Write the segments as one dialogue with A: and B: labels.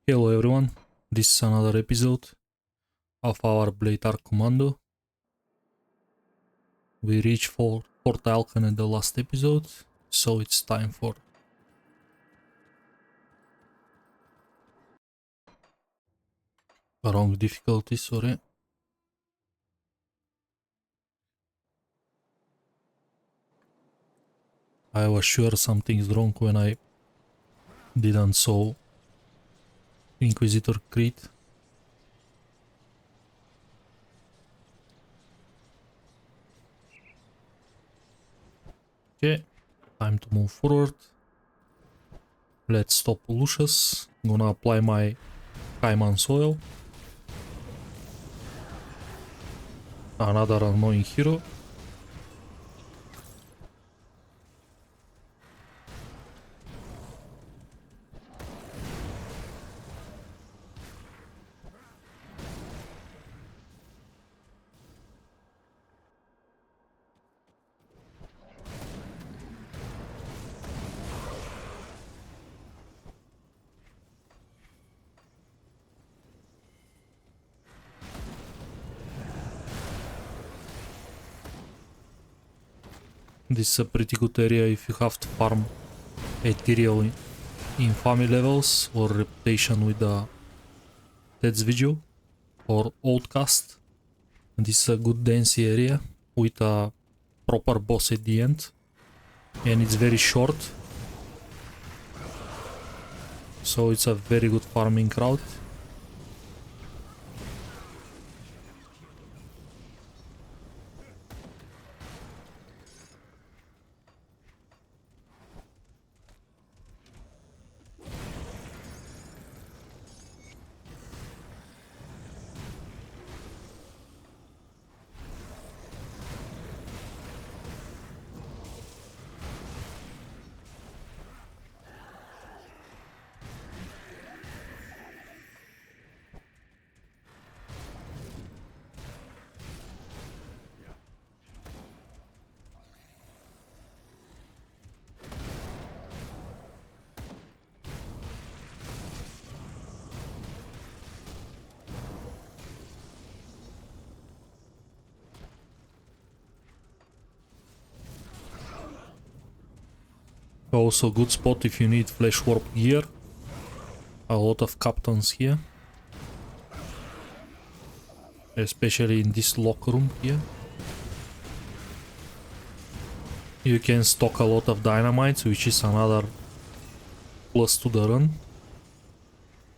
A: Hello everyone, this is another episode of our Blade Arc Commando. We reached Fort Alcan in the last episode, so it's time for wrong difficulty, sorry. I was sure something is wrong when I didn't saw Inquisitor Creed. Okay, time to move forward. Let's stop Lucius. Gonna apply my Cayman soil. Another annoying hero. This is a pretty good area if you have to farm ethereal infamy levels or reputation with the Dead's Vigil or Outcast. And this is a good dense area with a proper boss at the end, and it's very short, so it's a very good farming route. Also good spot if you need flesh warp gear. A lot of captains here, especially in this lock room here. You can stock a lot of dynamites, which is another plus to the run.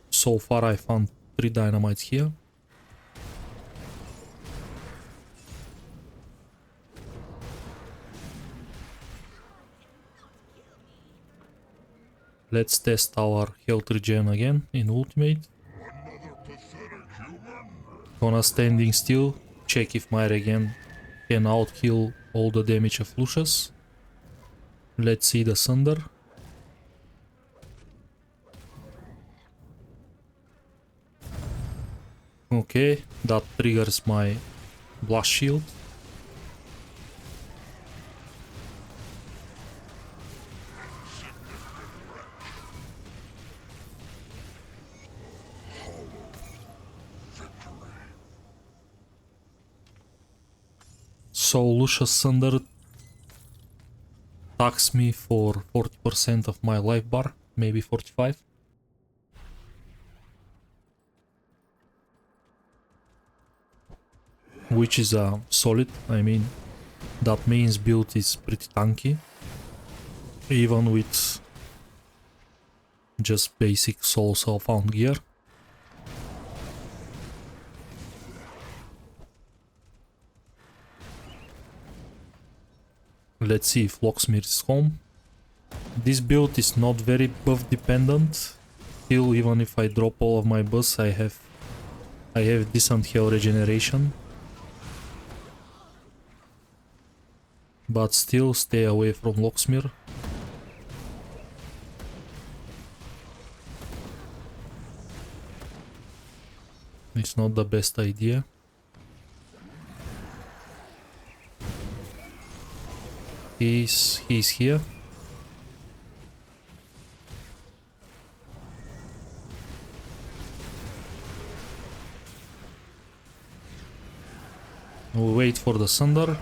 A: So far I found 3 dynamites here. Let's test our health regen again in ultimate. Gonna standing still, check if my regen can out-heal all the damage of Lucius. Let's see the Sunder. Okay, that triggers my blast shield. So Lucius Sunder attacks me for 40% of my life bar, maybe 45. Which is solid. I mean, that means build is pretty tanky, even with just basic soul found gear. Let's see if Locksmith is home. This build is not very buff dependent. Still, even if I drop all of my buffs, I have decent health regeneration. But still, stay away from Locksmith. It's not the best idea. He's here. We wait for the thunder.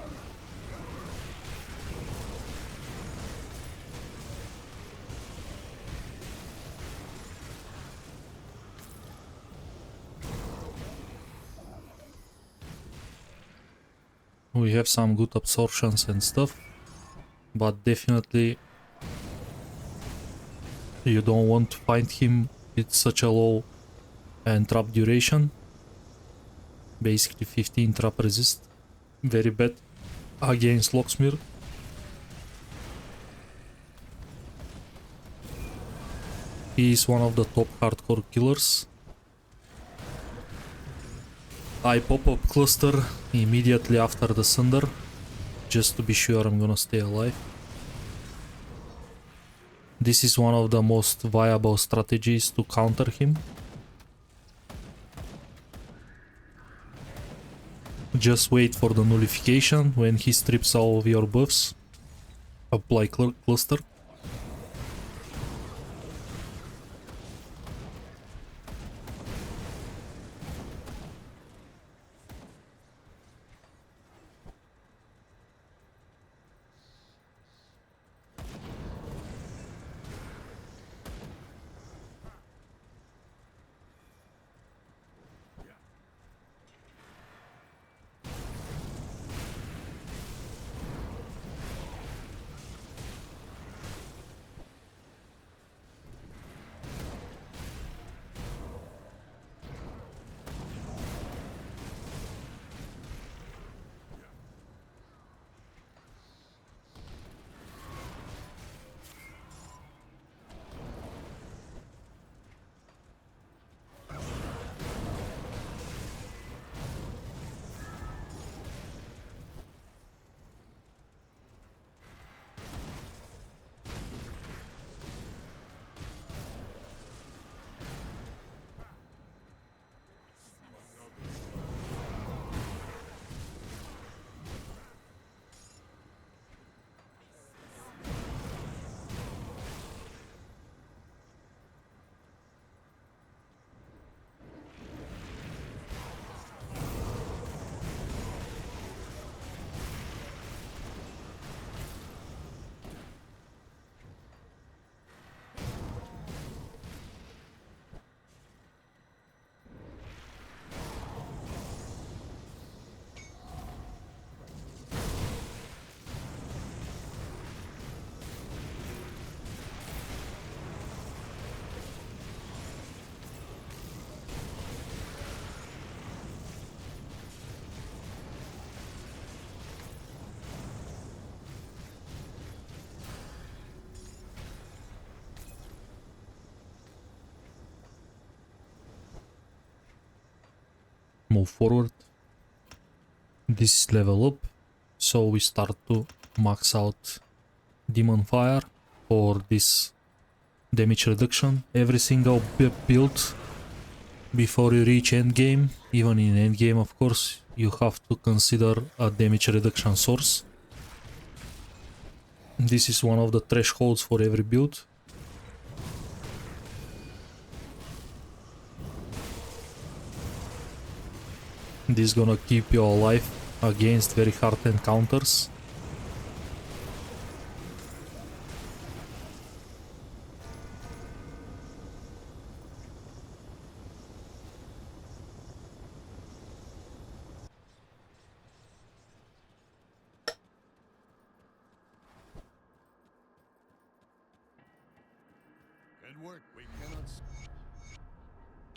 A: We have some good absorptions and stuff, but definitely you don't want to find him with such a low and trap duration. Basically 15 trap resist. Very bad against Locksmith. He is one of the top hardcore killers. I pop up cluster immediately after the thunder, just to be sure I'm gonna stay alive. This is one of the most viable strategies to counter him. Just wait for the nullification. When he strips all of your buffs, apply cluster. Move forward. This is level up, so we start to max out Demon Fire for this damage reduction. Every single build before you reach endgame, even in endgame of course, you have to consider a damage reduction source. This is one of the thresholds for every build. This is gonna keep you alive against very hard encounters.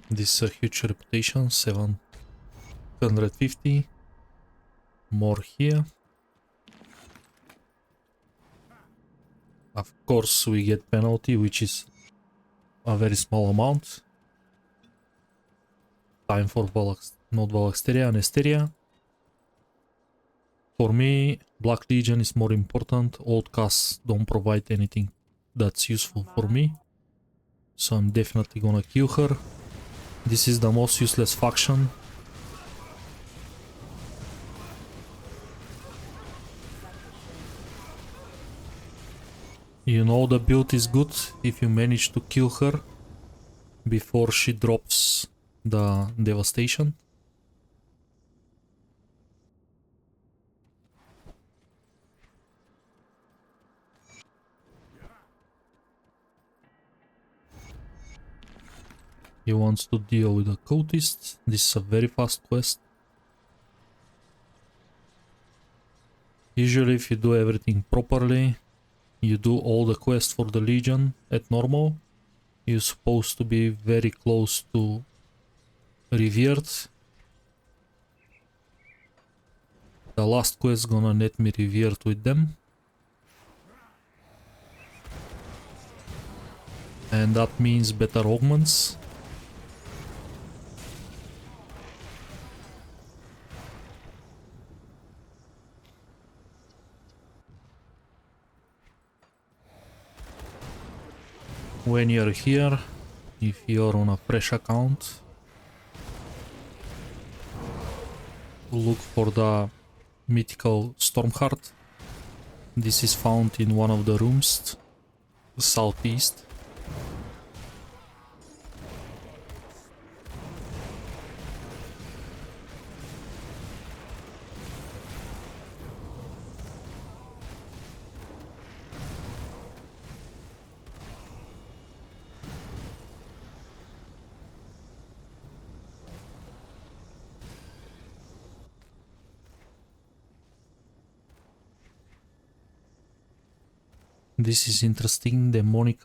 A: This is a huge reputation, 750. More here. Of course we get penalty, which is a very small amount. Time for not Valexteria, Anesteria. For me, Black Legion is more important. Old casts don't provide anything that's useful for me, so I'm definitely gonna kill her. This is the most useless faction. You know the build is good if you manage to kill her before she drops the devastation. He wants to deal with the cultists. This is a very fast quest. Usually if you do everything properly, you do all the quests for the Legion at normal, you're supposed to be very close to Revered. The last quest gonna let me Revered with them. And that means better augments. When you're here, if you're on a fresh account, look for the mythical Stormheart. This is found in one of the rooms southeast. This is interesting, demonic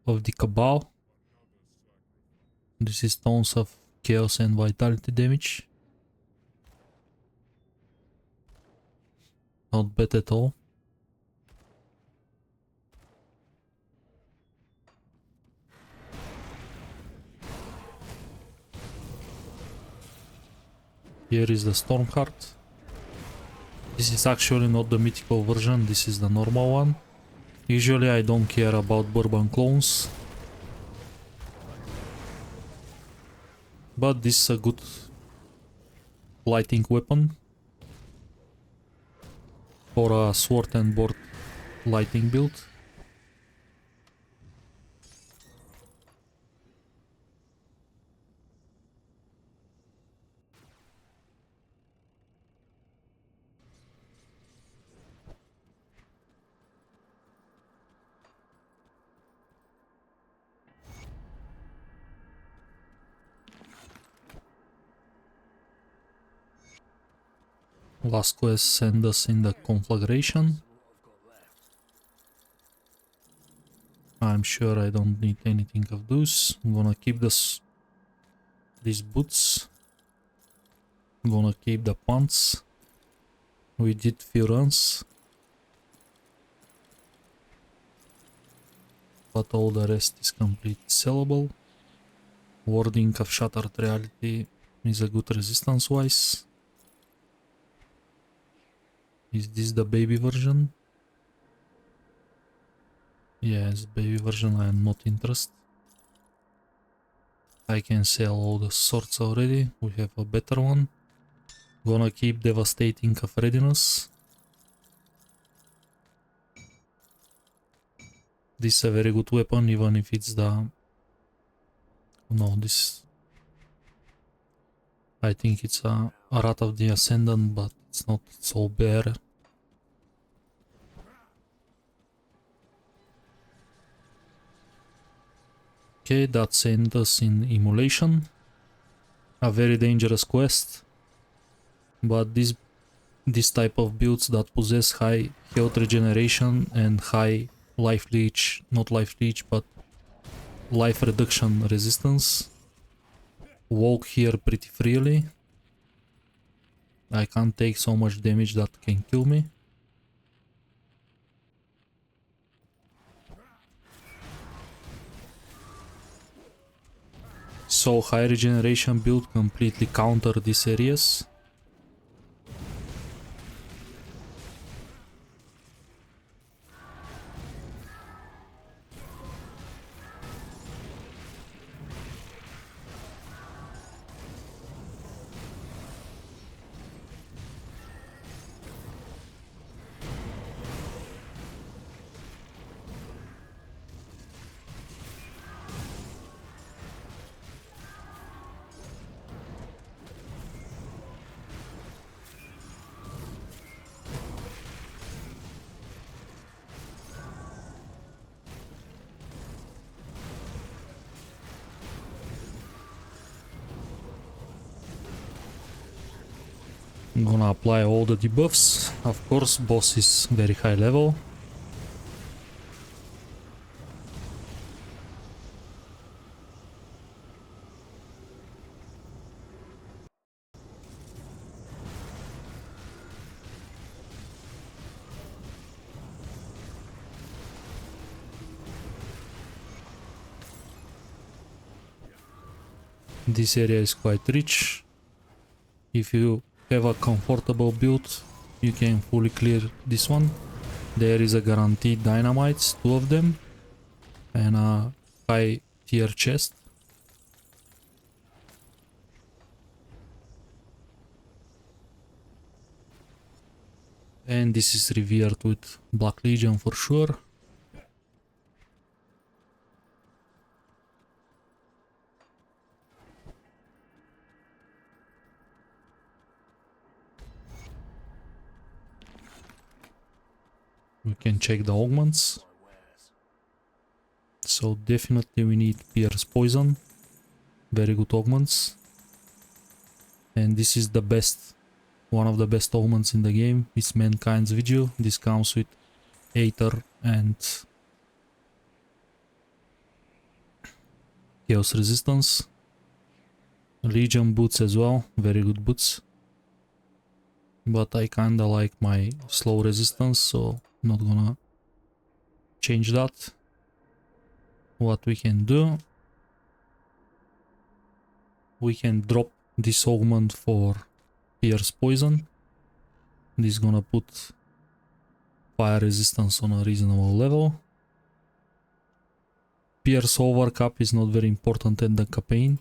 A: of the Cabal. This is tons of chaos and vitality damage. Not bad at all. Here is the Stormheart. This is actually not the mythical version, this is the normal one. Usually I don't care about bourbon clones, but this is a good lighting weapon for a sword and board lighting build. Last quest send us in the conflagration. I'm sure I don't need anything of those. I'm gonna keep these boots. I'm gonna keep the pants. We did few runs, but all the rest is completely sellable. Warding of Shattered Reality is a good resistance wise. Is this the baby version? Yes, baby version, I am not interested. I can sell all the swords already, we have a better one. Gonna keep Devastating of Readiness. This is a very good weapon, even if it's the... No, this... I think it's a Wrath of the Ascendant, but it's not so bad. Okay, that sent us in Immolation. A very dangerous quest. But this type of builds that possess high health regeneration and high life leech, not life leech, but life reduction resistance, walk here pretty freely. I can't take so much damage that can kill me. So high regeneration build completely counter these areas. I'm gonna apply all the debuffs. Of course, boss is very high level. This area is quite rich. If you have a comfortable build, you can fully clear this one. There is a guaranteed dynamites, 2 of them, and a high tier chest. And this is revered with Black Legion for sure. We can check the augments. So definitely we need Pierce Poison. Very good augments. And this is the best, one of the best augments in the game. It's Mankind's Vigil. This comes with Aether and Chaos Resistance. Legion boots as well, very good boots. But I kinda like my slow resistance, so not gonna change that. What we can do, we can drop this augment for Pierce Poison. This is gonna put fire resistance on a reasonable level. Pierce Overcap is not very important in the campaign.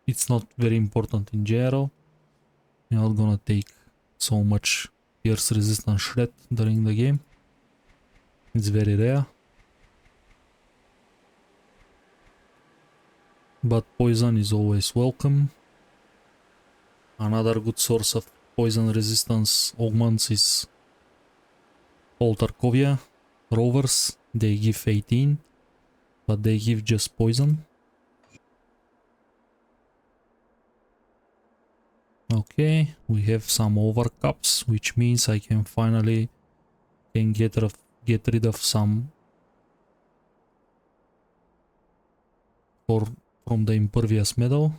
A: It's not very important in general. You're not gonna take so much Pierce resistance shred during the game. It's very rare. But poison is always welcome. Another good source of poison resistance augments is Poltarkovia Rovers. They give 18, but they give just poison. Okay, we have some overcaps, which means I can finally get rid of some from the impervious metal,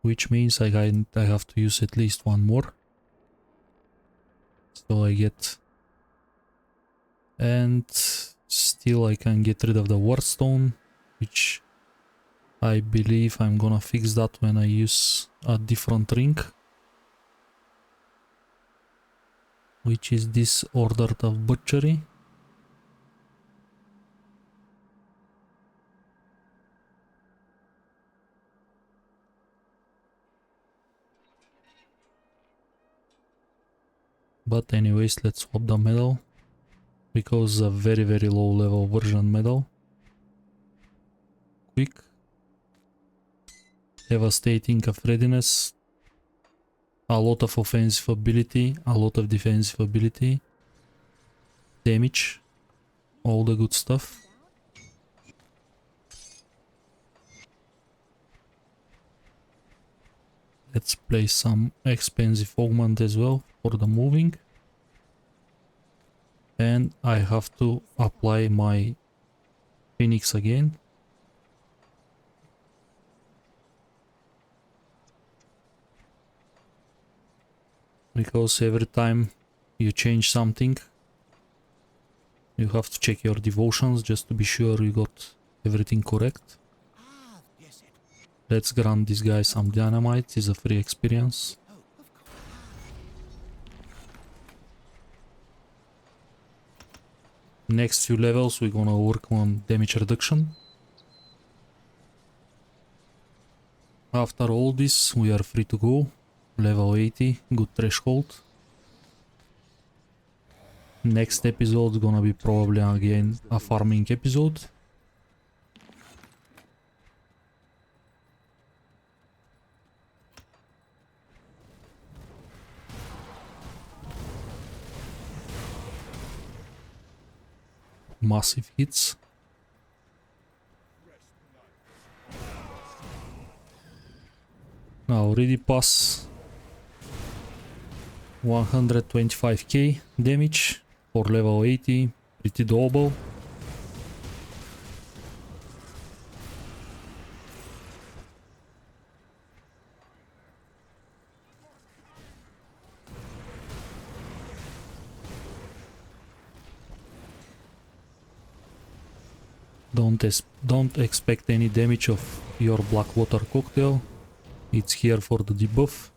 A: which means I have to use at least one more. So I get, and still I can get rid of the Wardstone, which I believe I'm gonna fix that when I use a different ring, which is this Order of Butchery. But anyways, let's swap the medal, because a very low level version medal. Quick. Devastating of readiness. A lot of offensive ability, a lot of defensive ability. Damage. All the good stuff. Let's place some expensive augment as well for the moving. And I have to apply my Phoenix again. Because every time you change something, you have to check your devotions just to be sure you got everything correct. Let's grant this guy some dynamite, it's a free experience. Next few levels we're gonna work on damage reduction. After all this we are free to go. Level 80, good threshold. Next episode is gonna be probably again a farming episode. Massive hits. Already pass 125k damage for level 80, pretty doable. Don't expect any damage of your Blackwater cocktail. It's here for the debuff.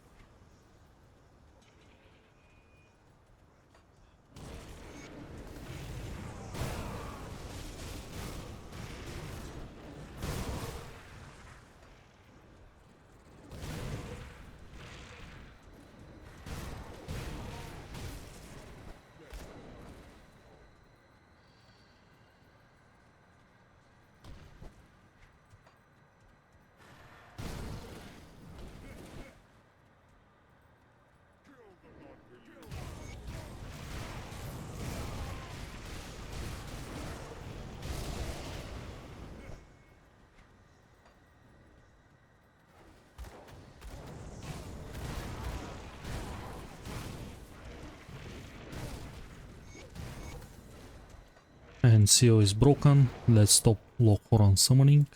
A: And CO is broken. Let's stop Lockhoran summoning.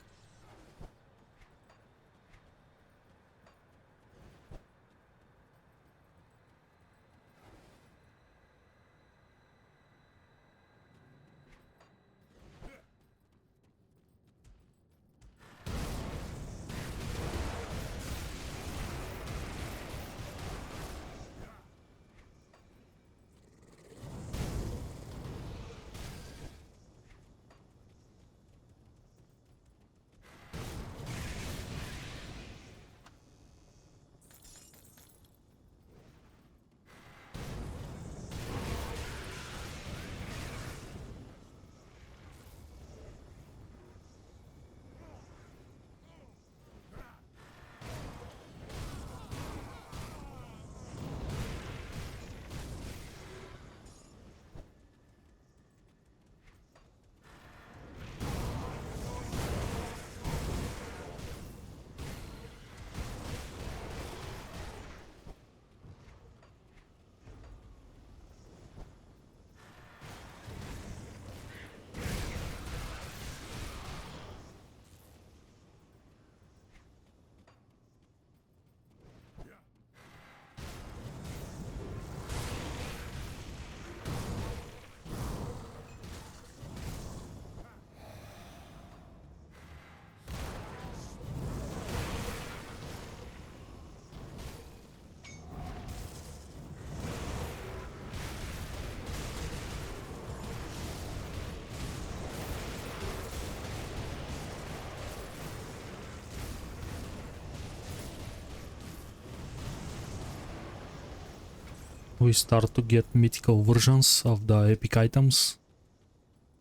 A: We start to get mythical versions of the epic items.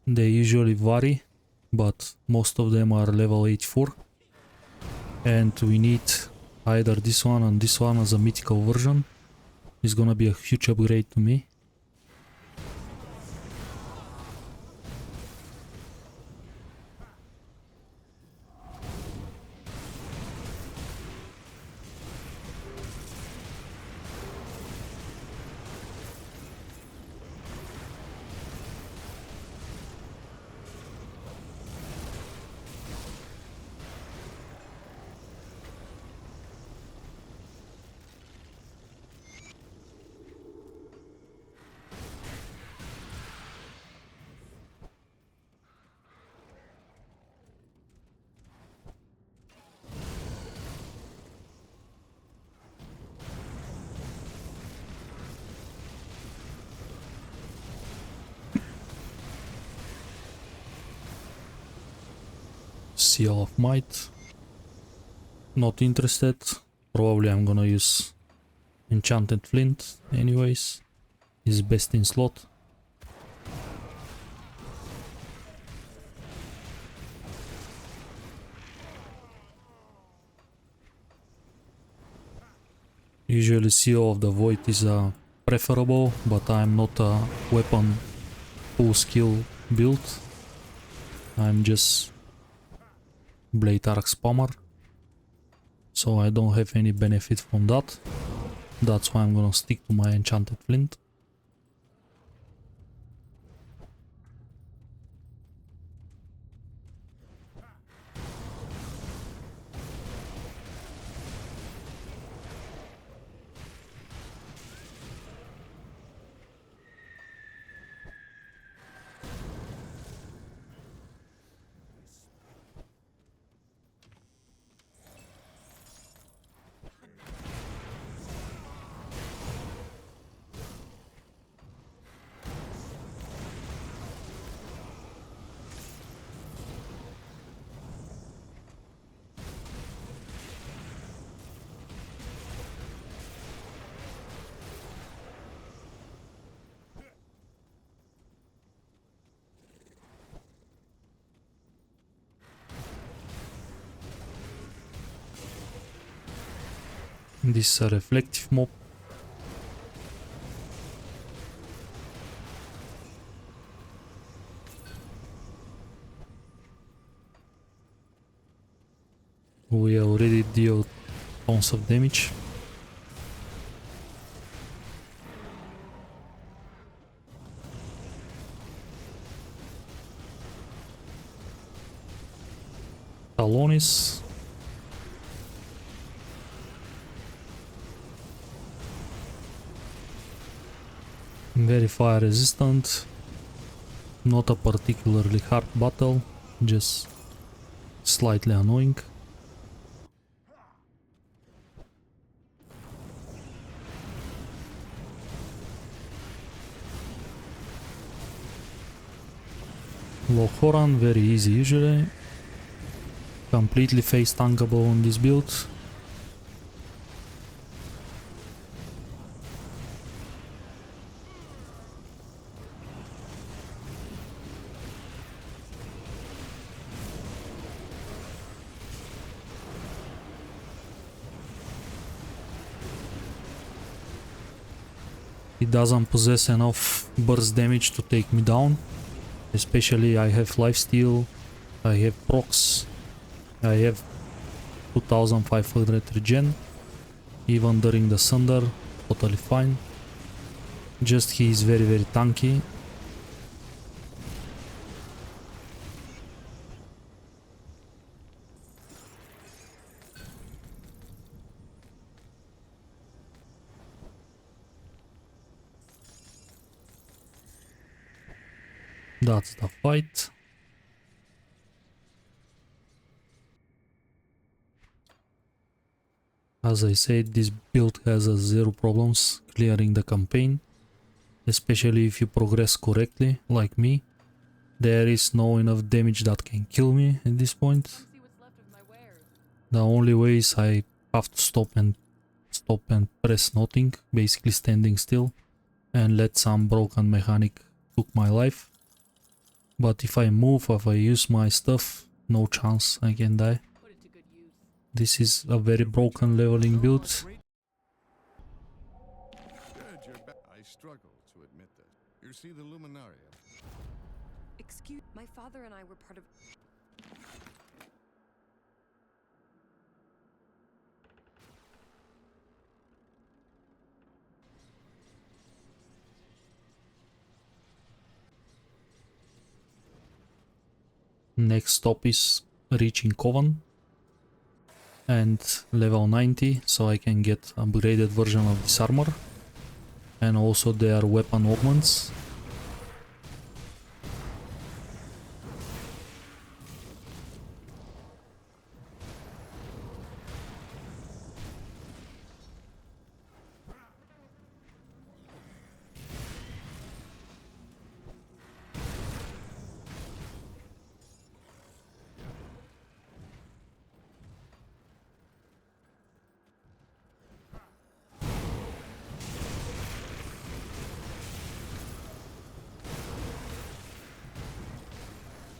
A: They usually vary, but most of them are level 84. And we need either this one and this one as a mythical version. It's gonna be a huge upgrade to me. Seal of Might. Not interested. Probably I'm gonna use Enchanted Flint anyways. Is best in slot. Usually Seal of the Void is preferable, but I'm not a weapon full skill build. I'm just Blade Arc spammer. so I don't have any benefit from that. That's why I'm gonna stick to my enchanted flint. This is a reflective mob. We already deal tons of damage. Thalonis. Very fire resistant. Not a particularly hard battle, just slightly annoying. Lohoran, very easy usually. Completely face tankable on this build. He doesn't possess enough burst damage to take me down. Especially I have lifesteal, I have procs, I have 2500 regen. Even during the thunder, totally fine. Just he is very tanky. That's the fight. As I said, this build has a zero problems clearing the campaign, especially if you progress correctly, like me. There is no enough damage that can kill me at this point. The only way is I have to stop and press nothing, basically standing still, and let some broken mechanic took my life. But if I move, if I use my stuff, no chance I can die. This is a very broken leveling build.
B: I struggle to admit this. You see the Luminaria.
C: Excuse my father and I were part of
A: Next stop is reaching Coven and level 90, so I can get upgraded version of this armor and also their weapon augments.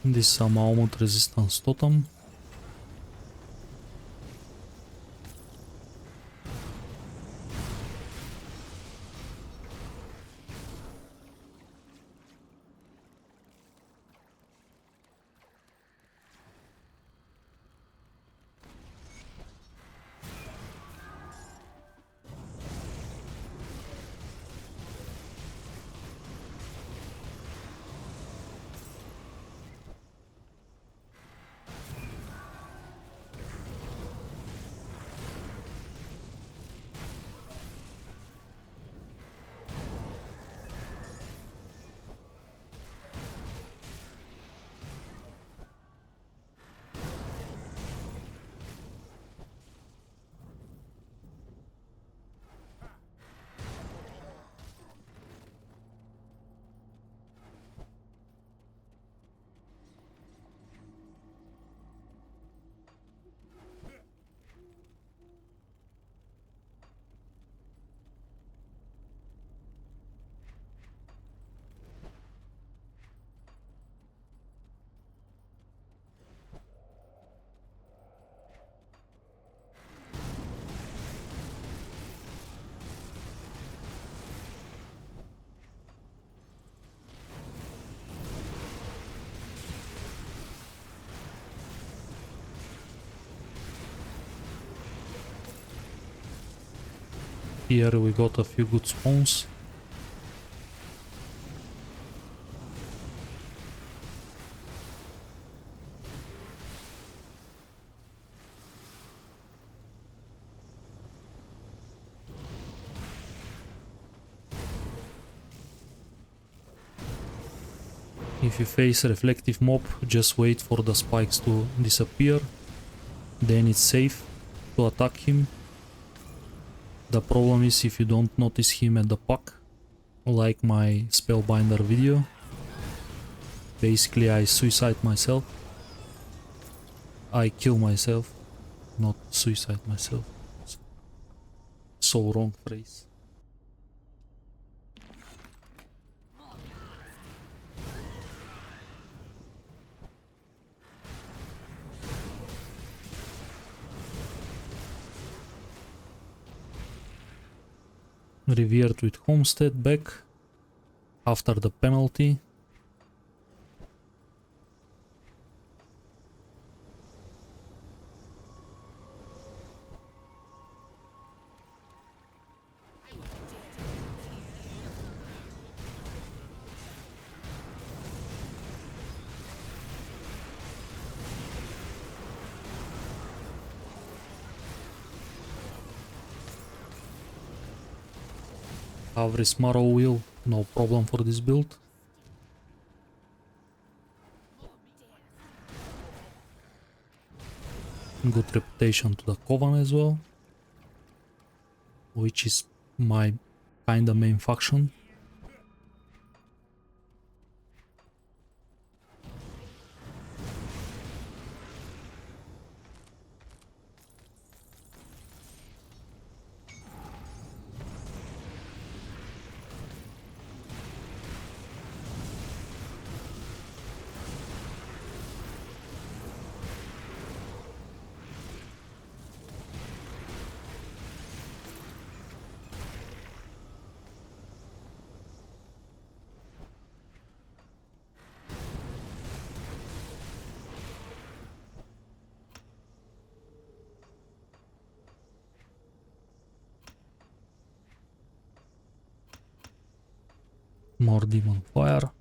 A: This is a Maumut resistance totem. Here we got a few good spawns. If you face a reflective mob, just wait for the spikes to disappear, then it's safe to attack him. The problem is if you don't notice him at the puck, like my Spellbinder video. Basically I suicide myself. I kill myself, not suicide myself. So wrong phrase. Revered with Homestead back after the penalty. Avris Marrow Wheel, no problem for this build. Good reputation to the Coven as well, which is my kinda main faction. More demon fire.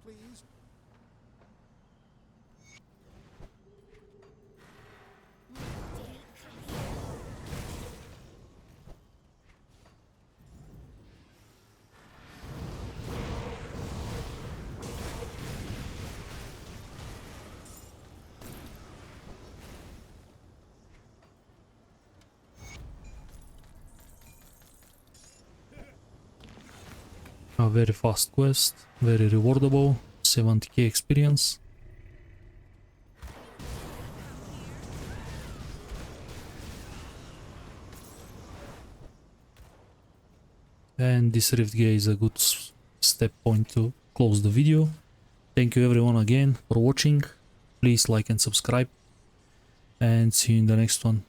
B: Please.
A: A very fast quest, very rewardable, 70k experience. And this Rift Gate is a good step point to close the video. Thank you everyone again for watching. Please like and subscribe, and see you in the next one.